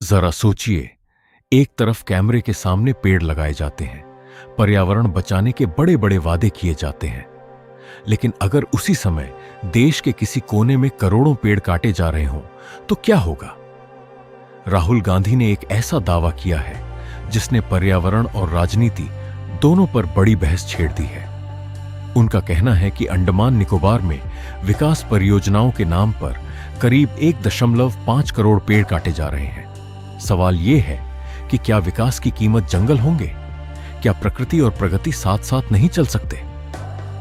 जरा सोचिए, एक तरफ कैमरे के सामने पेड़ लगाए जाते हैं, पर्यावरण बचाने के बड़े बड़े वादे किए जाते हैं, लेकिन अगर उसी समय देश के किसी कोने में करोड़ों पेड़ काटे जा रहे हों तो क्या होगा? राहुल गांधी ने एक ऐसा दावा किया है जिसने पर्यावरण और राजनीति दोनों पर बड़ी बहस छेड़ दी है। उनका कहना है कि अंडमान निकोबार में विकास परियोजनाओं के नाम पर करीब 1.5 करोड़ पेड़ काटे जा रहे हैं। सवाल यह है कि क्या विकास की कीमत जंगल होंगे? क्या प्रकृति और प्रगति साथ साथ नहीं चल सकते?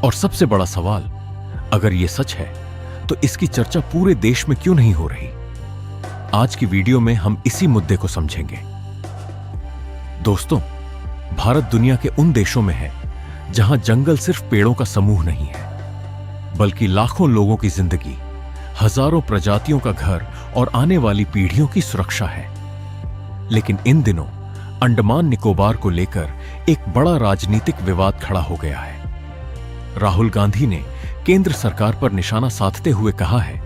और सबसे बड़ा सवाल, अगर यह सच है तो इसकी चर्चा पूरे देश में क्यों नहीं हो रही? आज की वीडियो में हम इसी मुद्दे को समझेंगे। दोस्तों, भारत दुनिया के उन देशों में है जहां जंगल सिर्फ पेड़ों का समूह नहीं है, बल्कि लाखों लोगों की जिंदगी, हजारों प्रजातियों का घर और आने वाली पीढ़ियों की सुरक्षा है। लेकिन इन दिनों अंडमान निकोबार को लेकर एक बड़ा राजनीतिक विवाद खड़ा हो गया है। राहुल गांधी ने केंद्र सरकार पर निशाना साधते हुए कहा है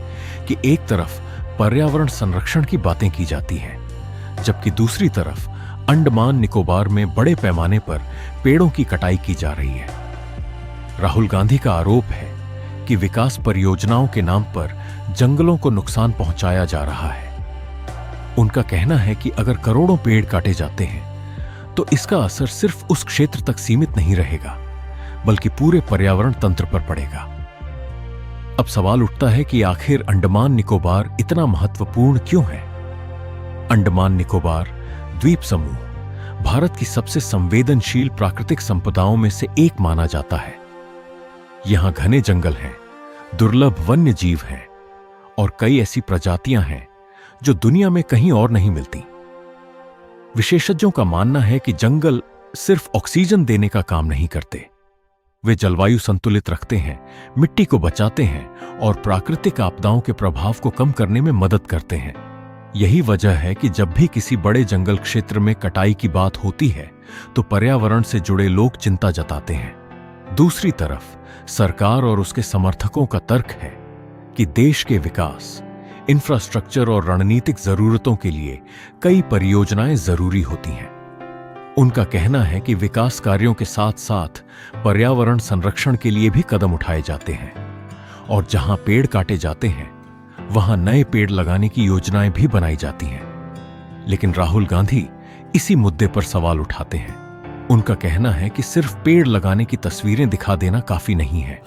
कि एक तरफ पर्यावरण संरक्षण की बातें की जाती हैं, जबकि दूसरी तरफ अंडमान निकोबार में बड़े पैमाने पर पेड़ों की कटाई की जा रही है। राहुल गांधी का आरोप है कि विकास परियोजनाओं के नाम पर जंगलों को नुकसान पहुंचाया जा रहा है। उनका कहना है कि अगर करोड़ों पेड़ काटे जाते हैं तो इसका असर सिर्फ उस क्षेत्र तक सीमित नहीं रहेगा, बल्कि पूरे पर्यावरण तंत्र पर पड़ेगा। अब सवाल उठता है कि आखिर अंडमान निकोबार इतना महत्वपूर्ण क्यों है? अंडमान निकोबार द्वीप समूह भारत की सबसे संवेदनशील प्राकृतिक संपदाओं में से एक माना जाता है। यहां घने जंगल हैं, दुर्लभ वन्य जीव हैं और कई ऐसी प्रजातियां हैं जो दुनिया में कहीं और नहीं मिलती। विशेषज्ञों का मानना है कि जंगल सिर्फ ऑक्सीजन देने का काम नहीं करते, वे जलवायु संतुलित रखते हैं, मिट्टी को बचाते हैं और प्राकृतिक आपदाओं के प्रभाव को कम करने में मदद करते हैं। यही वजह है कि जब भी किसी बड़े जंगल क्षेत्र में कटाई की बात होती है तो पर्यावरण से जुड़े लोग चिंता जताते हैं। दूसरी तरफ सरकार और उसके समर्थकों का तर्क है कि देश के विकास, इंफ्रास्ट्रक्चर और रणनीतिक जरूरतों के लिए कई परियोजनाएं जरूरी होती हैं। उनका कहना है कि विकास कार्यों के साथ साथ पर्यावरण संरक्षण के लिए भी कदम उठाए जाते हैं और जहां पेड़ काटे जाते हैं वहां नए पेड़ लगाने की योजनाएं भी बनाई जाती हैं। लेकिन राहुल गांधी इसी मुद्दे पर सवाल उठाते हैं। उनका कहना है कि सिर्फ पेड़ लगाने की तस्वीरें दिखा देना काफी नहीं है।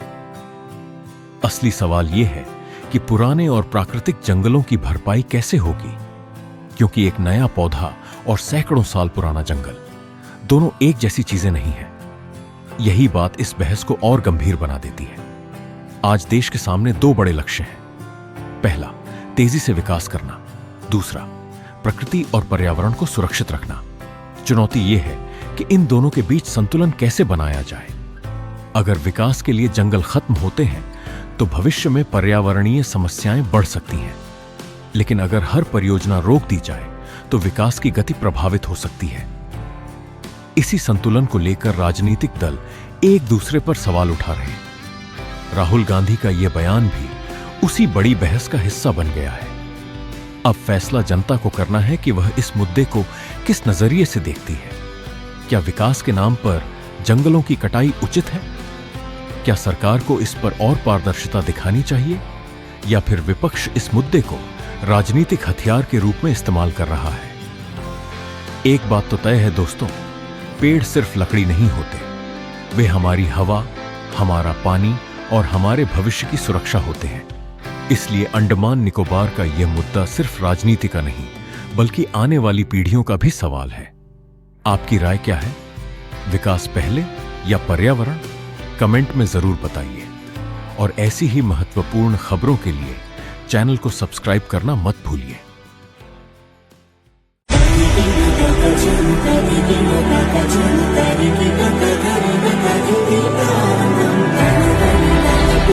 असली सवाल यह है कि पुराने और प्राकृतिक जंगलों की भरपाई कैसे होगी, क्योंकि एक नया पौधा और सैकड़ों साल पुराना जंगल दोनों एक जैसी चीजें नहीं हैं। यही बात इस बहस को और गंभीर बना देती है। आज देश के सामने दो बड़े लक्ष्य हैं। पहला, तेजी से विकास करना। दूसरा, प्रकृति और पर्यावरण को सुरक्षित रखना। चुनौती यह है कि इन दोनों के बीच संतुलन कैसे बनाया जाए। अगर विकास के लिए जंगल खत्म होते हैं तो भविष्य में पर्यावरणीय समस्याएं बढ़ सकती हैं, लेकिन अगर हर परियोजना रोक दी जाए तो विकास की गति प्रभावित हो सकती है। इसी संतुलन को लेकर राजनीतिक दल एक दूसरे पर सवाल उठा रहे हैं। राहुल गांधी का यह बयान भी उसी बड़ी बहस का हिस्सा बन गया है। अब फैसला जनता को करना है कि वह इस मुद्दे को किस नजरिए से देखती है। क्या विकास के नाम पर जंगलों की कटाई उचित है? क्या सरकार को इस पर और पारदर्शिता दिखानी चाहिए, या फिर विपक्ष इस मुद्दे को राजनीतिक हथियार के रूप में इस्तेमाल कर रहा है? एक बात तो तय है दोस्तों, पेड़ सिर्फ लकड़ी नहीं होते, वे हमारी हवा, हमारा पानी और हमारे भविष्य की सुरक्षा होते हैं। इसलिए अंडमान निकोबार का यह मुद्दा सिर्फ राजनीति का नहीं, बल्कि आने वाली पीढ़ियों का भी सवाल है। आपकी राय क्या है? विकास पहले या पर्यावरण? कमेंट में जरूर बताइए। और ऐसी ही महत्वपूर्ण खबरों के लिए चैनल को सब्सक्राइब करना मत भूलिए।